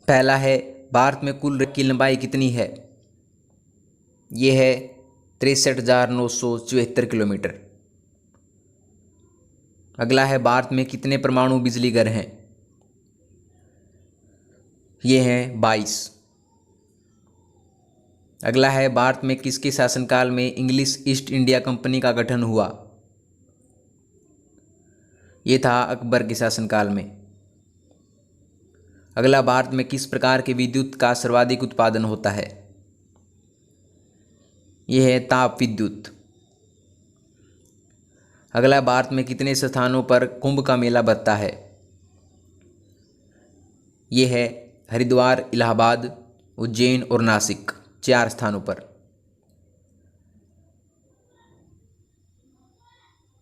पहला है, भारत में कुल रेल की लंबाई कितनी है? ये है 63,974 किलोमीटर। अगला है, भारत में कितने परमाणु बिजली घर हैं? ये हैं 22। अगला है, भारत में किसके शासनकाल में इंग्लिश ईस्ट इंडिया कंपनी का गठन हुआ? ये था अकबर के शासनकाल में। अगला, भारत में किस प्रकार के विद्युत का सर्वाधिक उत्पादन होता है? यह है ताप विद्युत। अगला, भारत में कितने स्थानों पर कुंभ का मेला लगता है? यह है हरिद्वार, इलाहाबाद, उज्जैन और नासिक, 4 स्थानों पर।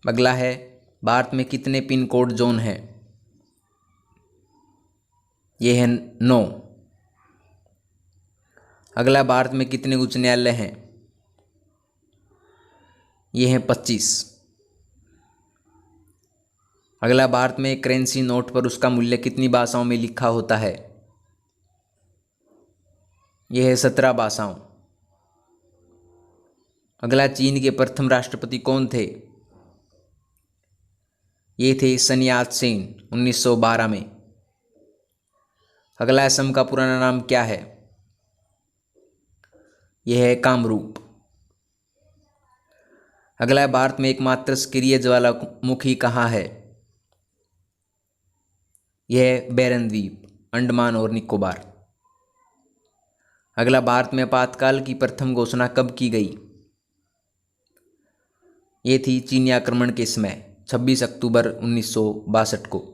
अगला है, भारत में कितने पिन कोड जोन हैं? यह है 9। अगला, भारत में कितने उच्च न्यायालय हैं? ये हैं 25। अगला, भारत में करेंसी नोट पर उसका मूल्य कितनी भाषाओं में लिखा होता है? यह है 17 भाषाओं। अगला, चीन के प्रथम राष्ट्रपति कौन थे? ये थे सन यात सेन, 1912 में। अगला, असम का पुराना नाम क्या है? यह है कामरूप। अगला, भारत में एकमात्र सक्रिय ज्वालामुखी कहाँ है? यह है बैरन द्वीप, अंडमान और निकोबार। अगला, भारत में आपातकाल की प्रथम घोषणा कब की गई? ये थी चीनी आक्रमण के समय, 26 अक्टूबर 1962 को।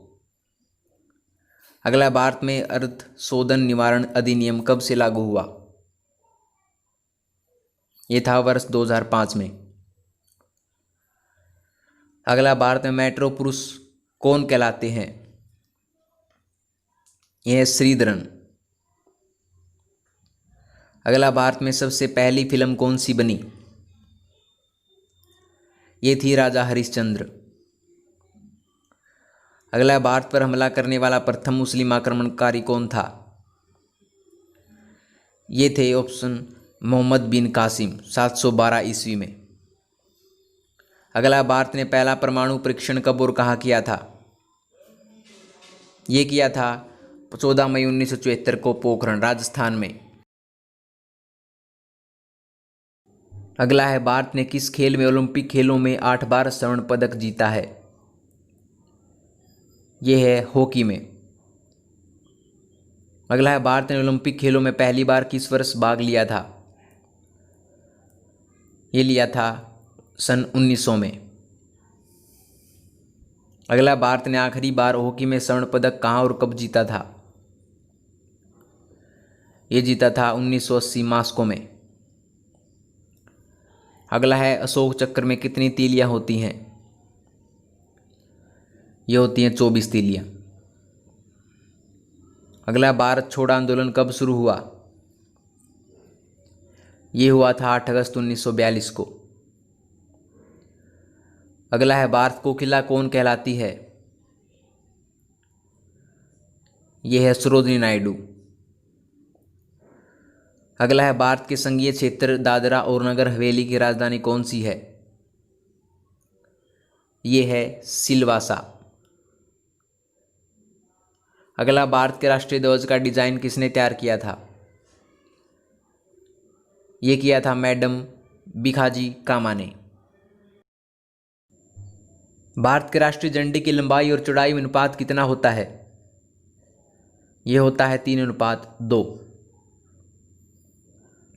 अगला, भारत में अर्ध शोधन निवारण अधिनियम कब से लागू हुआ? ये था वर्ष 2005 में। अगला, भारत में मेट्रो पुरुष कौन कहलाते हैं? यह है श्रीधरन। अगला, भारत में सबसे पहली फिल्म कौन सी बनी? ये थी राजा हरिश्चंद्र। अगला, भारत पर हमला करने वाला प्रथम मुस्लिम आक्रमणकारी कौन था? ये थे ऑप्शन मोहम्मद बिन कासिम, 712 ईस्वी में। अगला, भारत ने पहला परमाणु परीक्षण कब और कहाँ किया था? ये किया था 14 मई 1974 को पोखरण, राजस्थान में। अगला है, भारत ने किस खेल में ओलंपिक खेलों में 8 बार स्वर्ण पदक जीता है? यह है हॉकी में। अगला है, भारत ने ओलंपिक खेलों में पहली बार किस वर्ष भाग लिया था? ये लिया था सन 1900 में। अगला, भारत ने आखिरी बार हॉकी में स्वर्ण पदक कहाँ और कब जीता था? ये जीता था 1980 मॉस्को में। अगला है, अशोक चक्र में कितनी तीलियां होती हैं? ये होती हैं 24 तीलियां। अगला, भारत छोड़ो आंदोलन कब शुरू हुआ? ये हुआ था 8 अगस्त 1942 को। अगला है, भारत कोकिला कौन कहलाती है? यह है सरोजिनी नायडू। अगला है, भारत के संघीय क्षेत्र दादरा और नगर हवेली की राजधानी कौन सी है? ये है सिलवासा। अगला, भारत के राष्ट्रीय ध्वज का डिजाइन किसने तैयार किया था? ये किया था मैडम भिखाजी कामा ने। भारत के राष्ट्रीय झंडे की लंबाई और चौड़ाई में अनुपात कितना होता है? यह होता है 3:2।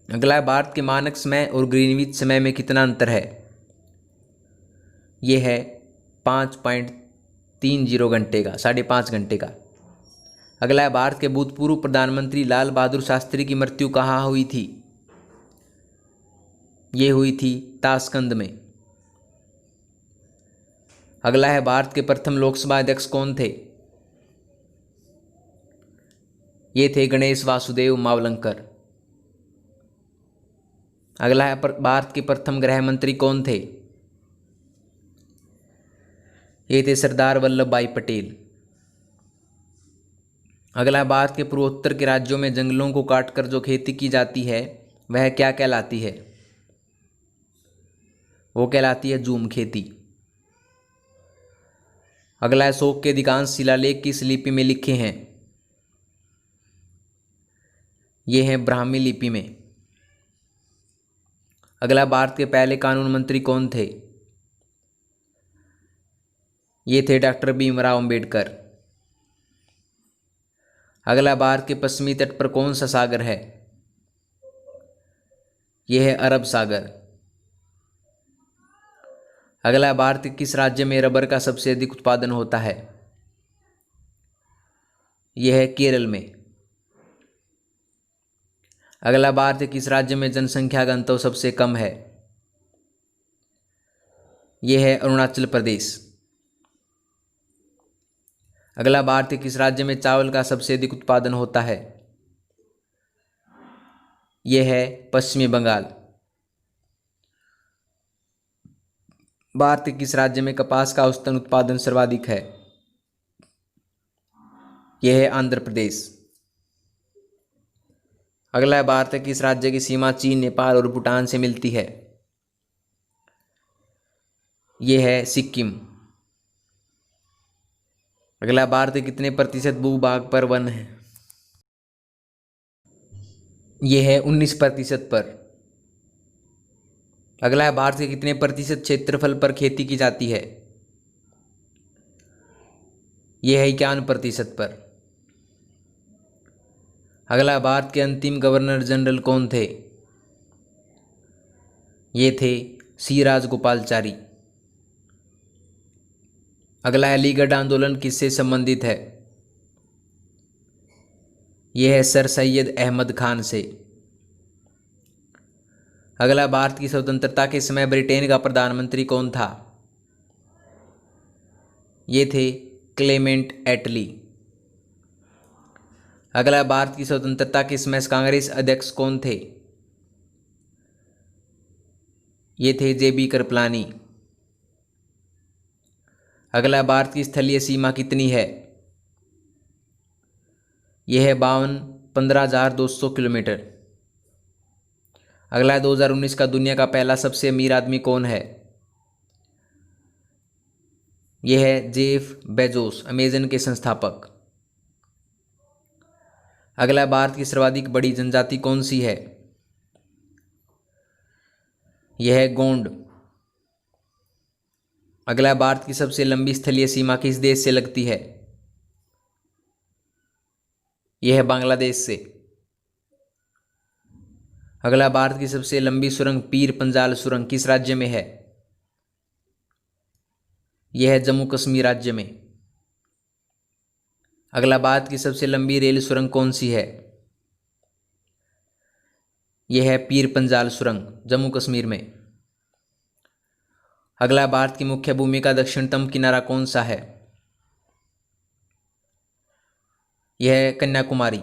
अगला, भारत के मानक समय और ग्रीनविच समय में कितना अंतर है? यह है 5.30 घंटे का, 5.5 घंटे का। अगला, भारत के भूतपूर्व प्रधानमंत्री लाल बहादुर शास्त्री की मृत्यु कहाँ हुई थी? ये हुई थी ताशकंद में। अगला है, भारत के प्रथम लोकसभा अध्यक्ष कौन थे? ये थे गणेश वासुदेव मावलंकर। अगला है, भारत के प्रथम गृह मंत्री कौन थे? ये थे सरदार वल्लभ भाई पटेल। अगला, भारत के पूर्वोत्तर के राज्यों में जंगलों को काटकर जो खेती की जाती है वह क्या कहलाती है? वो कहलाती है झूम खेती। अगला है, अशोक के अधिकांश शिलालेख किस लिपि में लिखे हैं? ये हैं ब्राह्मी लिपि में। अगला, भारत के पहले कानून मंत्री कौन थे? ये थे डॉक्टर भीमराव अंबेडकर। अगला, भारत के पश्चिमी तट पर कौन सा सागर है? यह है अरब सागर। अगला, भारत के किस राज्य में रबर का सबसे अधिक उत्पादन होता है? यह है केरल में। अगला, भारत के किस राज्य में जनसंख्या घनत्व सबसे कम है? यह है अरुणाचल प्रदेश। अगला, भारत के किस राज्य में चावल का सबसे अधिक उत्पादन होता है? यह है पश्चिमी बंगाल। भारत के किस राज्य में कपास का औसतन उत्पादन सर्वाधिक है? यह है आंध्र प्रदेश। अगला है, भारत के किस राज्य की सीमा चीन, नेपाल और भूटान से मिलती है? यह है सिक्किम। अगला, भारत के कितने प्रतिशत भूभाग पर वन है? यह है 19% पर। अगला है, भारत के कितने प्रतिशत क्षेत्रफल पर खेती की जाती है? यह है 51% पर। अगला, भारत के अंतिम गवर्नर जनरल कौन थे? ये थे सी राजगोपालचारी। अगला है, अलीगढ़ आंदोलन किससे संबंधित है? यह है सर सैयद अहमद खान से। अगला, भारत की स्वतंत्रता के समय ब्रिटेन का प्रधानमंत्री कौन था? ये थे क्लेमेंट एटली। अगला, भारत की स्वतंत्रता के समय कांग्रेस अध्यक्ष कौन थे? ये थे जेबी कृपलानी। अगला, भारत की स्थलीय सीमा कितनी है? यह है 15,200 किलोमीटर। अगला, 2019 का दुनिया का पहला सबसे अमीर आदमी कौन है? यह है जेफ बेजोस, अमेजन के संस्थापक। अगला, भारत की सर्वाधिक बड़ी जनजाति कौन सी है? यह है गोंड। अगला, भारत की सबसे लंबी स्थलीय सीमा किस देश से लगती है? यह है बांग्लादेश से। अगला, भारत की सबसे लंबी सुरंग पीर पंजाल सुरंग किस राज्य में है? यह है जम्मू कश्मीर राज्य में। अगला, भारत की सबसे लंबी रेल सुरंग कौन सी है? यह है पीर पंजाल सुरंग, जम्मू कश्मीर में। अगला, भारत की मुख्य भूमि का दक्षिणतम किनारा कौन सा है? यह है कन्याकुमारी।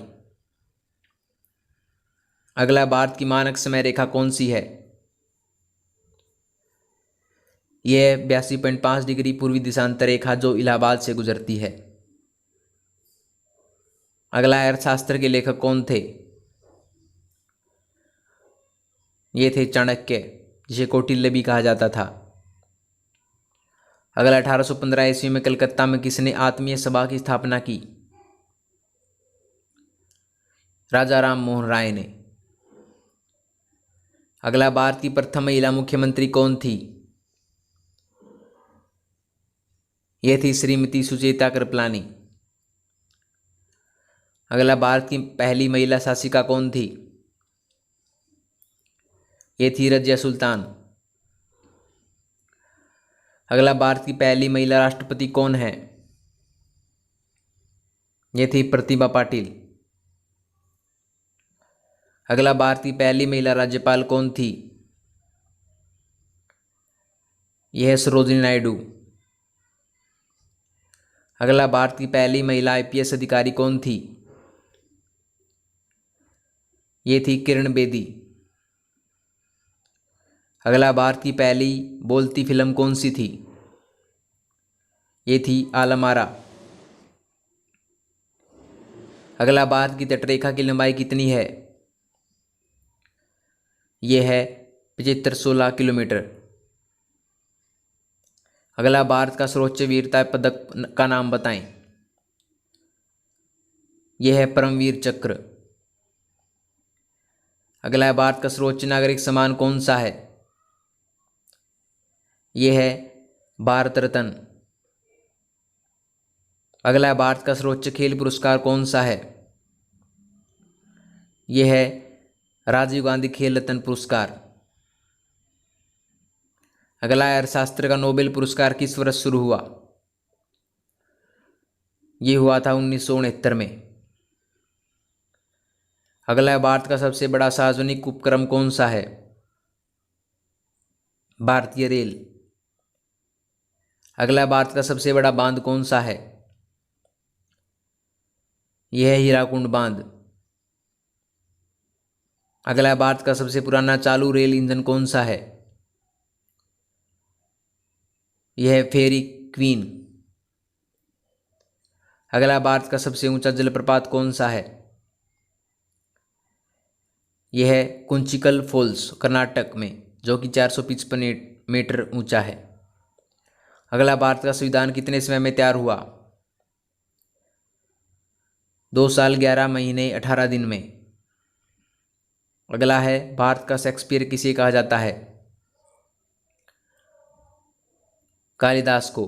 अगला, भारत की मानक समय रेखा कौन सी है? यह 82.5 डिग्री पूर्वी दिशांतर रेखा जो इलाहाबाद से गुजरती है। अगला, अर्थशास्त्र के लेखक कौन थे? ये थे चाणक्य, जिसे कौटिल्य भी कहा जाता था। अगला, 1815 ईस्वी में कलकत्ता में किसने आत्मीय सभा की स्थापना की? राजा राम मोहन राय ने। अगला, भारत की प्रथम महिला मुख्यमंत्री कौन थी? यह थी श्रीमती सुचेता कृपलानी। अगला, भारत की पहली महिला शासिका कौन थी? यह थी रजिया सुल्तान। अगला, भारत की पहली महिला राष्ट्रपति कौन है? यह थी प्रतिभा पाटिल। अगला, भारत की पहली महिला राज्यपाल कौन थी? यह है सरोजिनी नायडू। अगला, भारत की पहली महिला आईपीएस अधिकारी कौन थी? ये थी किरण बेदी। अगला, भारत की पहली बोलती फिल्म कौन सी थी? ये थी आलमारा। अगला, भारत की तटरेखा की लंबाई कितनी है? यह है 7516 किलोमीटर। अगला, भारत का सर्वोच्च वीरता पदक का नाम बताएं। यह है परमवीर चक्र। अगला है, भारत का सर्वोच्च नागरिक सम्मान कौन सा है? यह है भारत रत्न। अगला है, भारत का सर्वोच्च खेल पुरस्कार कौन सा है? यह है राजीव गांधी खेल रत्न पुरस्कार। अगला है, अर्थशास्त्र का नोबेल पुरस्कार किस वर्ष शुरू हुआ? यह हुआ था 1969 में। अगला है, भारत का सबसे बड़ा सार्वजनिक उपक्रम कौन सा है? भारतीय रेल। अगला, भारत का सबसे बड़ा बांध कौन सा है? यह है हीराकुंड बांध। अगला, भारत का सबसे पुराना चालू रेल इंजन कौन सा है? यह है फेरी क्वीन। अगला, भारत का सबसे ऊंचा जलप्रपात कौन सा है? यह है कुंचिकल फॉल्स, कर्नाटक में, जो कि 455 मीटर ऊंचा है। अगला, भारत का संविधान कितने समय में तैयार हुआ? 2 साल 11 महीने 18 दिन में। अगला है, भारत का शेक्सपियर किसे कहा जाता है? कालिदास को।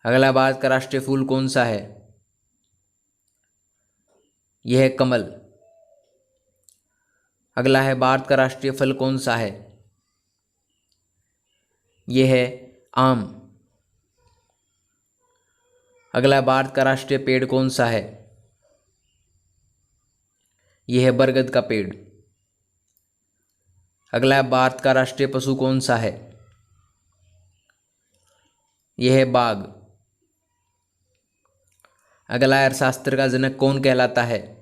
अगला, भारत का राष्ट्रीय फूल कौन सा है? यह है कमल। अगला है, भारत का राष्ट्रीय फल कौन सा है? यह है आम। अगला, भारत का राष्ट्रीय पेड़ कौन सा है? यह है बरगद का पेड़। अगला, भारत का राष्ट्रीय पशु कौन सा है? यह है बाघ। अगला, अर्थशास्त्र का जनक कौन कहलाता है?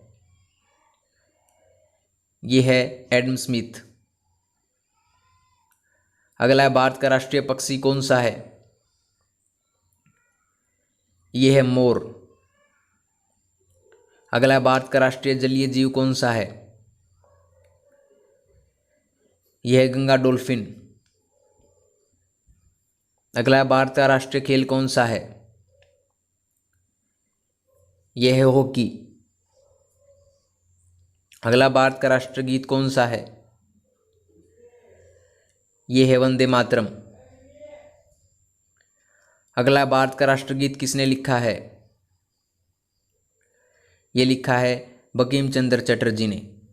यह है एडम स्मिथ। अगला, भारत का राष्ट्रीय पक्षी कौन सा है? यह है मोर। अगला, भारत का राष्ट्रीय जलीय जीव कौन सा है? यह है गंगा डॉल्फिन। अगला, भारत का राष्ट्रीय खेल कौन सा है? यह है हॉकी। अगला, भारत का राष्ट्रीय गीत कौन सा है? यह है वंदे मातरम। अगला, भारत का राष्ट्रगीत किसने लिखा है? यह लिखा है बंकिम चंद्र चटर्जी ने।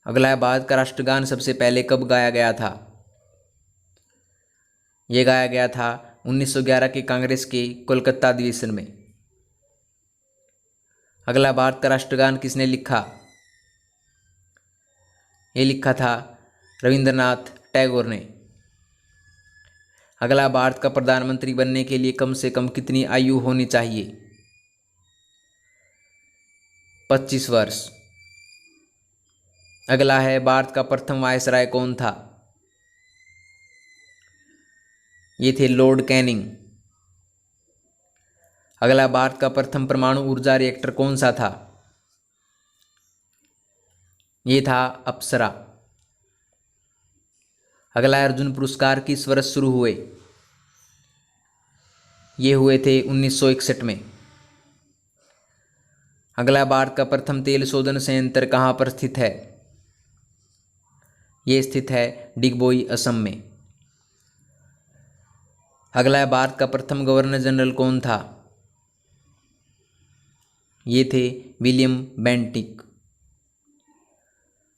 अगला है, भारत का राष्ट्रगान सबसे पहले कब गाया गया था? यह गाया गया था 1911 के कांग्रेस के कोलकाता अधिवेशन में। अगला, भारत का राष्ट्रगान किसने लिखा? यह लिखा था रविंद्रनाथ टैगोर ने। अगला, भारत का प्रधानमंत्री बनने के लिए कम से कम कितनी आयु होनी चाहिए? 25 वर्ष। अगला है, भारत का प्रथम वायसराय कौन था? ये थे लॉर्ड कैनिंग। अगला, भारत का प्रथम परमाणु ऊर्जा रिएक्टर कौन सा था? ये था अप्सरा। अगला, अर्जुन पुरस्कार किस वर्ष शुरू हुए? ये हुए थे 1961 में। अगला, भारत का प्रथम तेल शोधन संयंत्र कहाँ पर स्थित है? ये स्थित है डिगबोई, असम में। अगला, भारत का प्रथम गवर्नर जनरल कौन था? ये थे विलियम बेंटिक।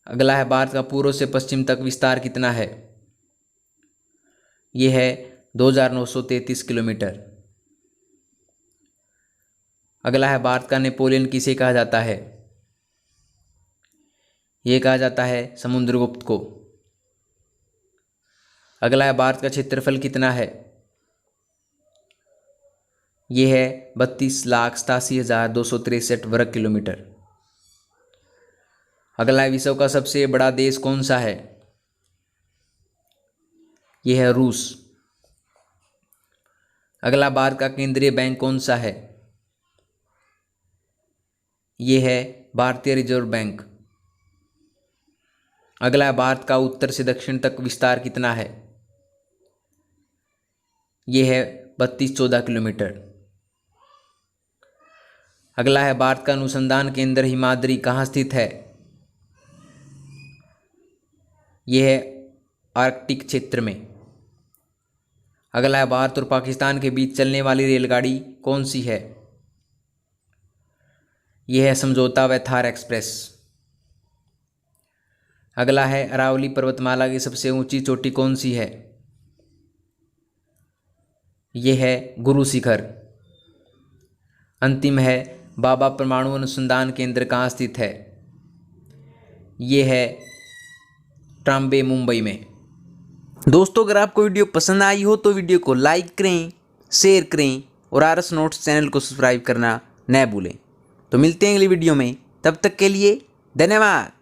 अगला है, भारत का पूर्व से पश्चिम तक विस्तार कितना है? यह है 2933 किलोमीटर। अगला है, भारत का नेपोलियन किसे कहा जाता है? यह कहा जाता है समुद्रगुप्त को। अगला है, भारत का क्षेत्रफल कितना है? यह है 32,87,263 वर्ग किलोमीटर। अगला है, विश्व का सबसे बड़ा देश कौन सा है? यह है रूस। अगला, भारत का केंद्रीय बैंक कौन सा है? ये है भारतीय रिजर्व बैंक। अगला है, भारत का उत्तर से दक्षिण तक विस्तार कितना है? ये है 3214 किलोमीटर। अगला है, भारत का अनुसंधान केंद्र हिमाद्री कहाँ स्थित है? यह है आर्कटिक क्षेत्र में। अगला है, भारत और पाकिस्तान के बीच चलने वाली रेलगाड़ी कौन सी है? यह है समझौता व थार एक्सप्रेस। अगला है, अरावली पर्वतमाला की सबसे ऊंची चोटी कौन सी है? यह है गुरु शिखर। अंतिम है, बाबा परमाणु अनुसंधान केंद्र कहाँ स्थित है? ये है ट्राम्बे, मुंबई में। दोस्तों, अगर आपको वीडियो पसंद आई हो तो वीडियो को लाइक करें, शेयर करें और आरएस नोट्स चैनल को सब्सक्राइब करना न भूलें। तो मिलते हैं अगली वीडियो में, तब तक के लिए धन्यवाद।